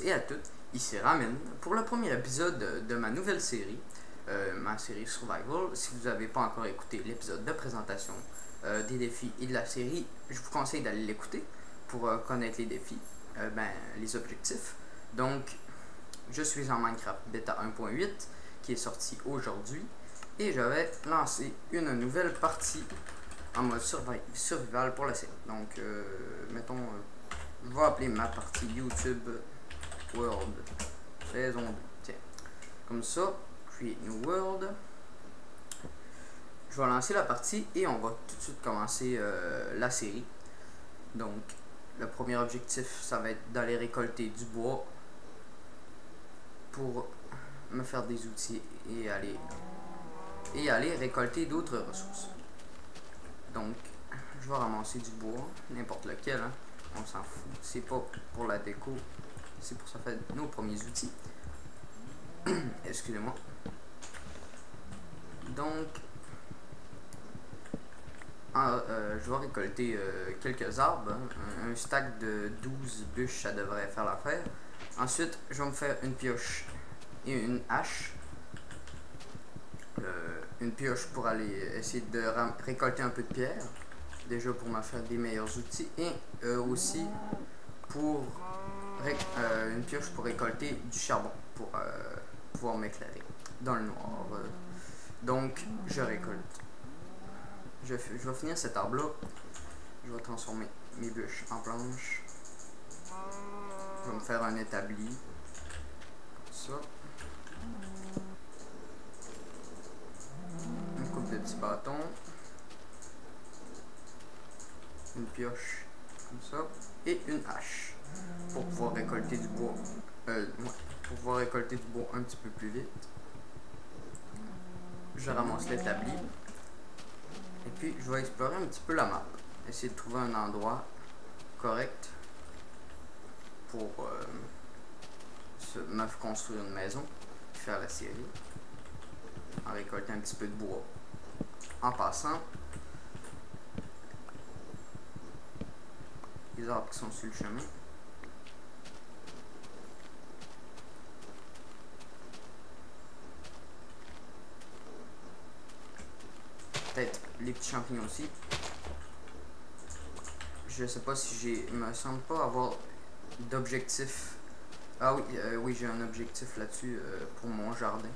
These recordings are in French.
et à toutes, ici Ramen pour le premier épisode de ma nouvelle série, ma série Survival. Si vous n'avez pas encore écouté l'épisode de présentation des défis et de la série, je vous conseille d'aller l'écouter pour connaître les défis, les objectifs. Donc, je suis en Minecraft Beta 1.8 qui est sorti aujourd'hui et je vais lancer une nouvelle partie en mode survival pour la série. Donc, mettons, je vais appeler ma partie YouTube World saison 2. Tiens, comme ça, create new world. Je vais lancer la partie et on va tout de suite commencer la série. Donc, le premier objectif, ça va être d'aller récolter du bois pour me faire des outils et aller récolter d'autres ressources. Donc, je vais ramasser du bois, n'importe lequel, hein, on s'en fout. C'est pas pour la déco, c'est pour ça faire nos premiers outils. Excusez-moi. Donc, je vais récolter quelques arbres, hein. Un stack de 12 bûches, ça devrait faire l'affaire. Ensuite, je vais me faire une pioche et une hache. Une pioche pour aller essayer de récolter un peu de pierre, déjà pour me faire des meilleurs outils, et aussi pour une pioche pour récolter du charbon pour pouvoir m'éclairer dans le noir. Donc je récolte. Je vais finir cet arbre là. Je vais transformer mes bûches en planches. Je vais me faire un établi comme ça. De petits bâtons, une pioche comme ça et une hache pour pouvoir récolter du bois pour pouvoir récolter du bois un petit peu plus vite. Je ramasse l'établi et puis je vais explorer un petit peu la map, essayer de trouver un endroit correct pour me construire une maison, faire la série en récoltant un petit peu de bois. En passant, les arbres qui sont sur le chemin. Peut-être les petits champignons aussi. Je sais pas si me semble pas avoir d'objectif. Ah oui, oui, j'ai un objectif là-dessus pour mon jardin.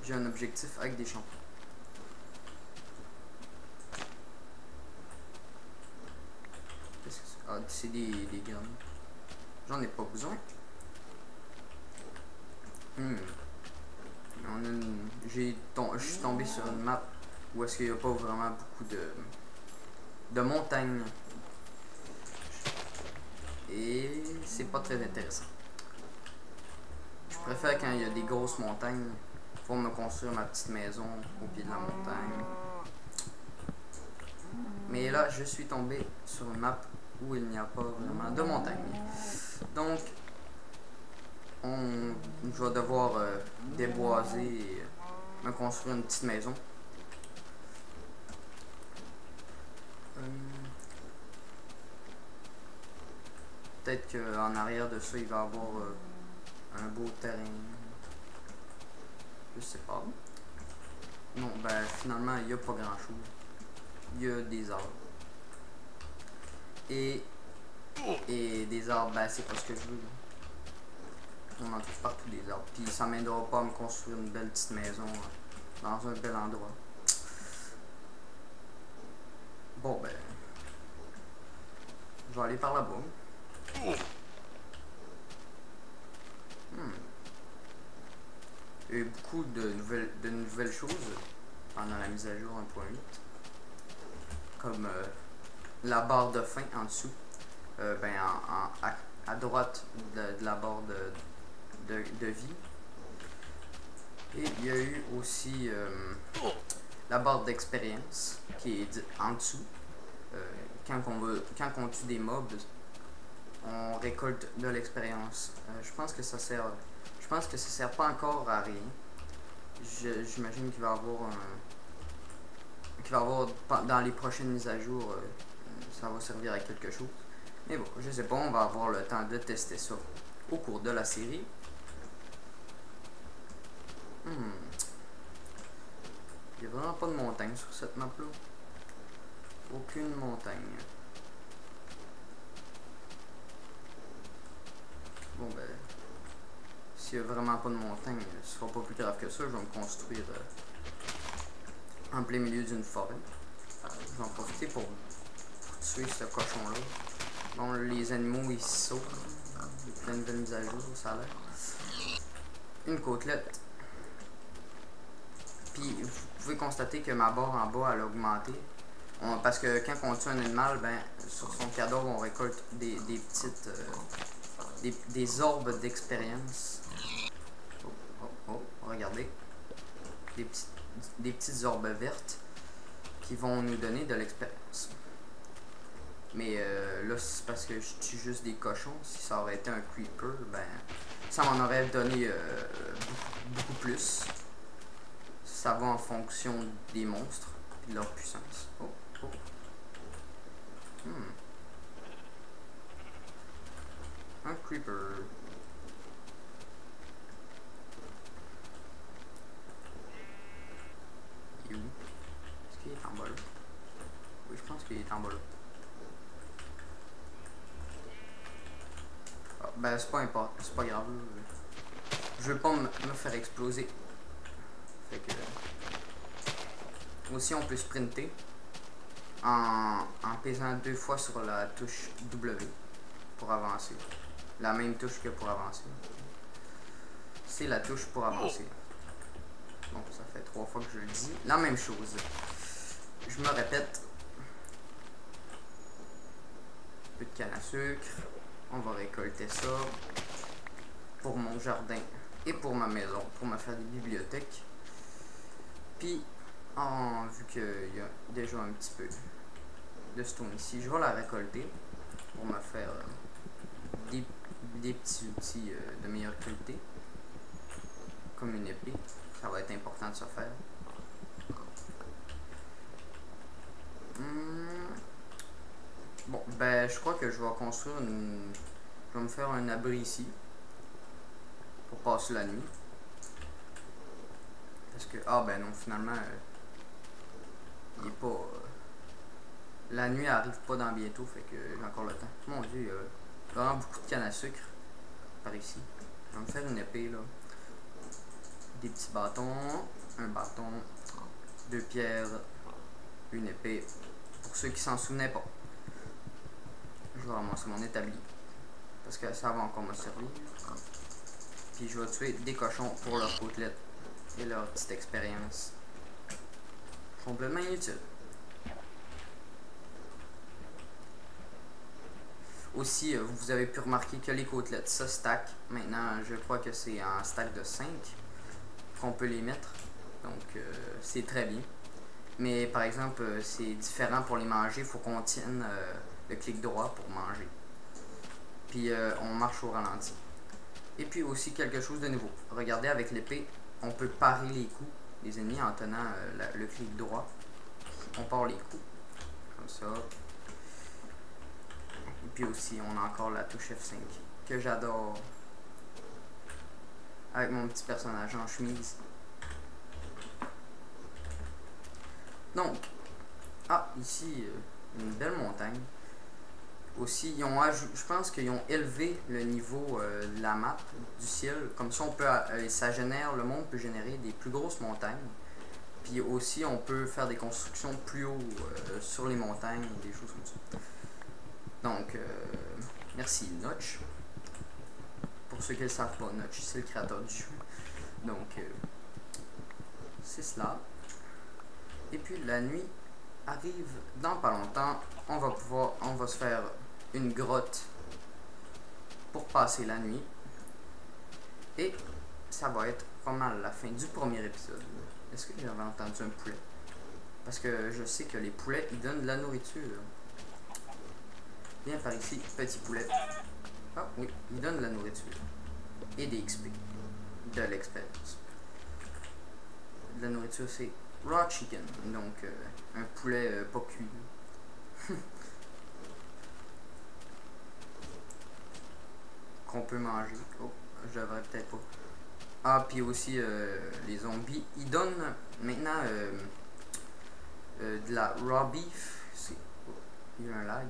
J'ai un objectif avec des champignons. Ah, c'est des graines. J'en ai pas besoin. Je suis tombé sur une map où est-ce qu'il n'y a pas vraiment beaucoup de montagnes. Et c'est pas très intéressant. Je préfère quand il y a des grosses montagnes pour me construire ma petite maison au pied de la montagne. Mais là, je suis tombé sur une map où il n'y a pas vraiment de montagne. Donc, je vais devoir déboiser et me construire une petite maison. Peut-être qu'en arrière de ça, il va y avoir un beau terrain. Je sais pas. Non, ben finalement, il n'y a pas grand-chose. Il y a des arbres. Et des arbres, ben c'est pas ce que je veux. On en trouve partout des arbres. Puis ça m'aidera pas à me construire une belle petite maison dans un bel endroit. Bon ben, je vais aller par là-bas. Il y a eu beaucoup de nouvelles choses pendant la mise à jour 1.8. Comme la barre de faim en dessous. À droite de la barre de vie. Et il y a eu aussi la barre d'expérience qui est en dessous. Quand on tue des mobs, on récolte de l'expérience. Je pense que ça sert pas encore à rien. J'imagine qu'il va y avoir dans les prochaines mises à jour, ça va servir à quelque chose. Mais bon, je sais pas, on va avoir le temps de tester ça au cours de la série. Il n'y a vraiment pas de montagne sur cette map là. Aucune montagne. Bon ben, s'il n'y a vraiment pas de montagne, ce sera pas plus grave que ça. Je vais me construire en plein milieu d'une forêt. Je vais en profiter pour tuer ce cochon là. Bon, les animaux ils sautent. Il y a plein de nouvelles mises à jour, ça a l'air. Une côtelette. Puis vous pouvez constater que ma barre en bas elle a augmenté. Parce que quand on tue un animal, ben sur son cadavre on récolte des petites des orbes d'expérience. Regardez. Des petites orbes vertes qui vont nous donner de l'expérience. Mais là c'est parce que je tue juste des cochons. Si ça aurait été un creeper, ben ça m'en aurait donné beaucoup plus. Ça va en fonction des monstres et de leur puissance. Un creeper. Il est où? Est-ce qu'il est en bas là? Oui, je pense qu'il est en bas là. Ah, ben c'est pas important, c'est pas grave. Je veux pas me faire exploser. Fait que aussi on peut sprinter en pesant 2 fois sur la touche W pour avancer. La même touche que pour avancer. C'est la touche pour avancer. Donc ça fait 3 fois que je le dis. La même chose. Je me répète. Un peu de canne à sucre. On va récolter ça pour mon jardin et pour ma maison, pour me faire des bibliothèques. Puis, vu qu'il y a déjà un petit peu de stone ici, je vais la récolter pour me faire des petits outils de meilleure qualité, comme une épée. Ça va être important de se faire. Bon, ben je crois que je vais construire une... Je vais me faire un abri ici pour passer la nuit. Parce que... Ah ben non, finalement, il est pas... la nuit arrive pas dans bientôt, fait que j'ai encore le temps. Mon dieu, il y a vraiment beaucoup de canne à sucre par ici. Je vais me faire une épée là. Des petits bâtons, un bâton, 2 pierres, une épée. Pour ceux qui s'en souvenaient pas. Je vais ramasser mon établi. Parce que ça va encore me servir. Puis je vais tuer des cochons pour leur côtelette et leur petite expérience. Complètement inutile. Aussi, vous avez pu remarquer que les côtelettes se stack. Maintenant, je crois que c'est en stack de 5 qu'on peut les mettre. Donc, c'est très bien. Mais par exemple, c'est différent pour les manger. Il faut qu'on tienne le clic droit pour manger. Puis, on marche au ralenti. Et puis aussi quelque chose de nouveau. Regardez, avec l'épée, on peut parer les coups des ennemis en tenant le clic droit. On part les coups. Comme ça. Et puis aussi, on a encore la touche F5 que j'adore. Avec mon petit personnage en chemise. Donc, ici, une belle montagne. Aussi, ils ont je pense qu'ils ont élevé le niveau de la map, du ciel. Comme ça, on peut, ça génère, le monde peut générer des plus grosses montagnes. Puis aussi, on peut faire des constructions plus haut sur les montagnes, des choses comme ça. Donc, merci Notch. Pour ceux qui ne le savent pas, Notch, c'est le créateur du jeu. Donc, c'est cela. Et puis, la nuit arrive dans pas longtemps. On va se faire une grotte pour passer la nuit. Et ça va être pas mal la fin du premier épisode. Est-ce que j'avais entendu un poulet? Parce que je sais que les poulets, ils donnent de la nourriture. Viens par ici, petit poulet. Ah oui, ils donnent de la nourriture. Et des XP. De l'expérience. De la nourriture, c'est raw chicken. Donc, un poulet pas cuit. qu'on peut manger. Oh, je devrais peut-être pas. Ah, puis aussi les zombies. Ils donnent maintenant de la raw beef. Oh, il y a un lag.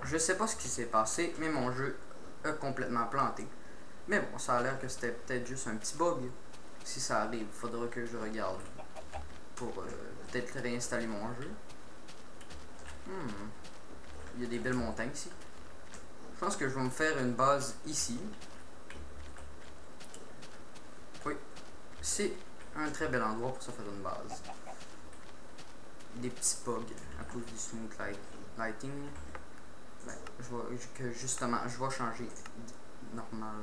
Je sais pas ce qui s'est passé, mais mon jeu a complètement planté. Mais bon, ça a l'air que c'était peut-être juste un petit bug. Si ça arrive, il faudra que je regarde pour peut-être réinstaller mon jeu. Il y a des belles montagnes ici. Je pense que je vais me faire une base ici. Oui, c'est un très bel endroit pour se faire une base. Des petits bugs à cause du smooth lighting. Ben, justement, je vais changer normal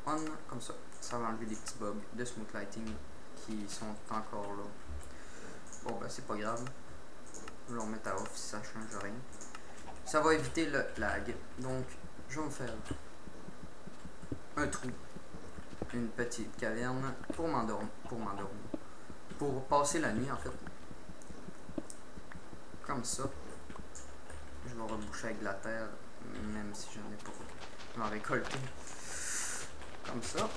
on comme ça. Ça va enlever des petits bugs de smooth lighting qui sont encore là. Bon ben c'est pas grave. Je vais le remettre à off si ça change rien. Ça va éviter le lag. Donc je vais me faire un trou, une petite caverne pour m'endormir. Pour passer la nuit en fait. Comme ça. Je vais reboucher avec de la terre, même si j'en ai pas. Je vais en récolter. Comme ça.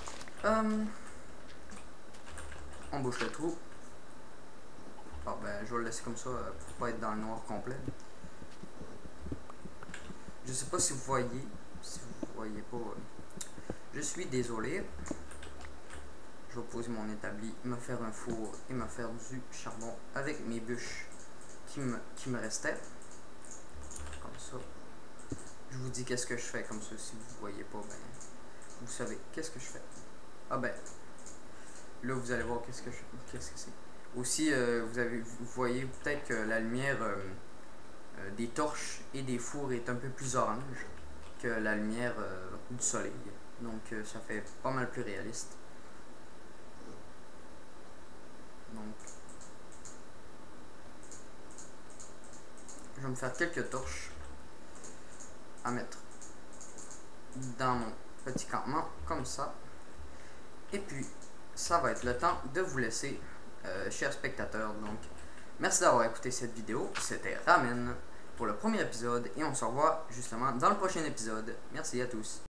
On bouche le trou. Ah ben, je vais le laisser comme ça pour pas être dans le noir complet. Je sais pas si vous voyez. Si vous voyez pas, je suis désolé. Je vais poser mon établi, me faire un four et me faire du charbon avec mes bûches qui me restaient. Comme ça. Je vous dis qu'est-ce que je fais comme ça. Si vous voyez pas, ben vous savez qu'est-ce que je fais. Ah ben là vous allez voir qu'est-ce que c'est. Aussi vous voyez peut-être que la lumière des torches et des fours est un peu plus orange que la lumière du soleil. Donc ça fait pas mal plus réaliste. Donc je vais me faire quelques torches à mettre dans mon petit campement comme ça. Et puis ça va être le temps de vous laisser, chers spectateurs. Donc merci d'avoir écouté cette vidéo. C'était Ramen pour le premier épisode et on se revoit justement dans le prochain épisode. Merci à tous.